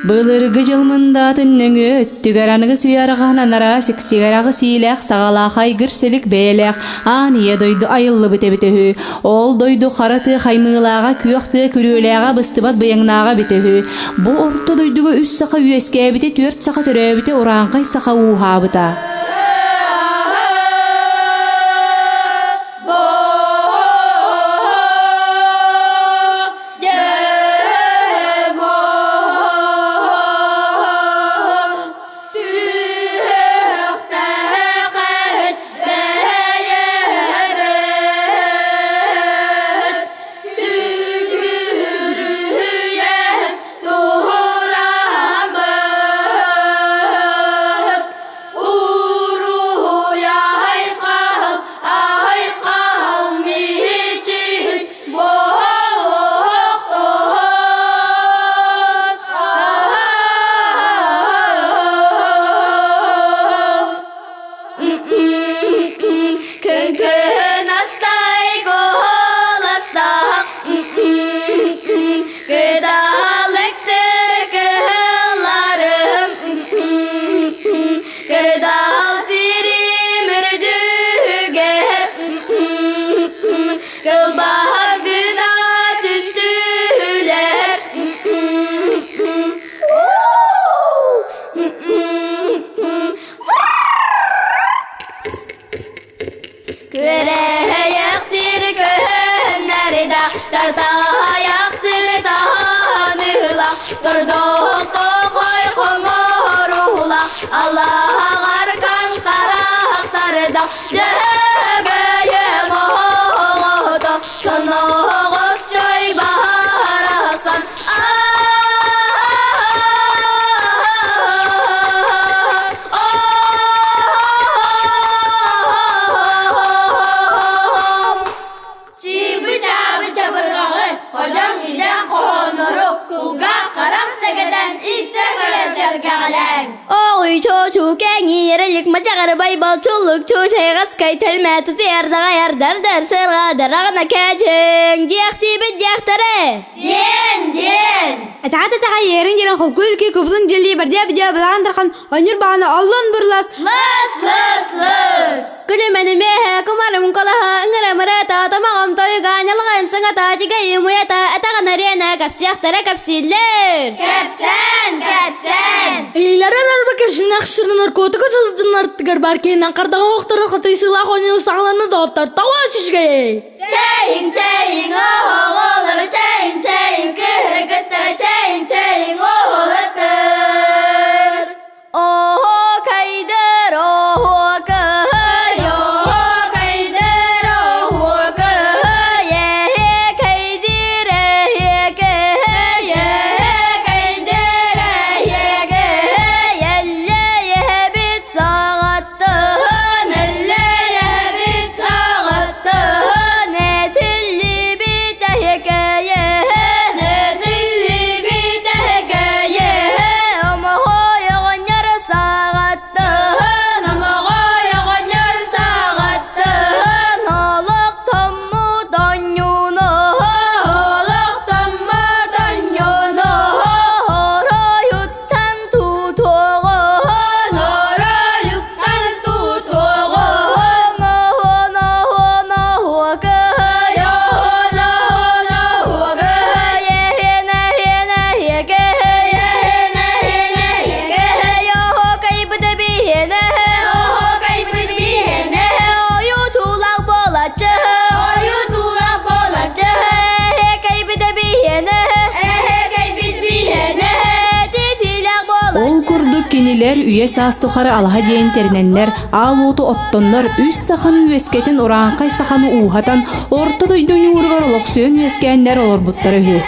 Былыргы жылмында тыннөңө өттүгәранıгы суярыгананара сексигарагы сиилэх сагалахай гырселик бээлэх ания дойду айыллы бите-битехү. Ол дойду хараты хаймыылаага күөхты күрүөлэага быстыбат быяңнаага битехү. Бу орто дойдуга үс сака үескээбите түөрт сака төрөөбите ураанкай сака уухаабыта. Çoluk çocuğuz kaytelmet ziyardaga yardar dersera daragna kajeng diyakti bidyaktare diyen Atata tagayerin jiran khulkul ki kubun jeli bardiya bija balan darkan onur bana Allah'ın burlas las Kulimani mehe kumarum kolaha ngara marata tamam toy ganyalgam sangata jigay muyata atagna rena kapsiyaktare kapsiller kapsen Lilaran arbake şunak şırın narkotik sızdılar tıgar barkeyin ankardaga oqtara xatay silah oynuyor sağlanı dağıtlar tava şişgey Çayın oğulları çayın kırı gıttırı çayın oğulları Oho kaydır oho kay oho kaydır oho kay ye kaydır ye kay ye kaydır ye kay elle ye bit sağattın elle ye bit sağattın netilli bit hikaye netilli bit hikaye ama hoyağın yarı sağattın ama hoyağın yarı sağattın oluktan mı danyunu oluktan mı danyunu orayuttan tutuğun orayuttan tutuğun oho kay oho kay yehene yekey oho kay bıdı bihene oyutulak bolacı kay bıdı bihene titilak bolacı Ol kurduk kiniler üye sas toxarı alaha jeyin terinenler alutu ottonlar üs saxan üesketin oraankay saxanı uuhatan orta doydun uğurgar oloqsuyon üeskenler olor buttары hü.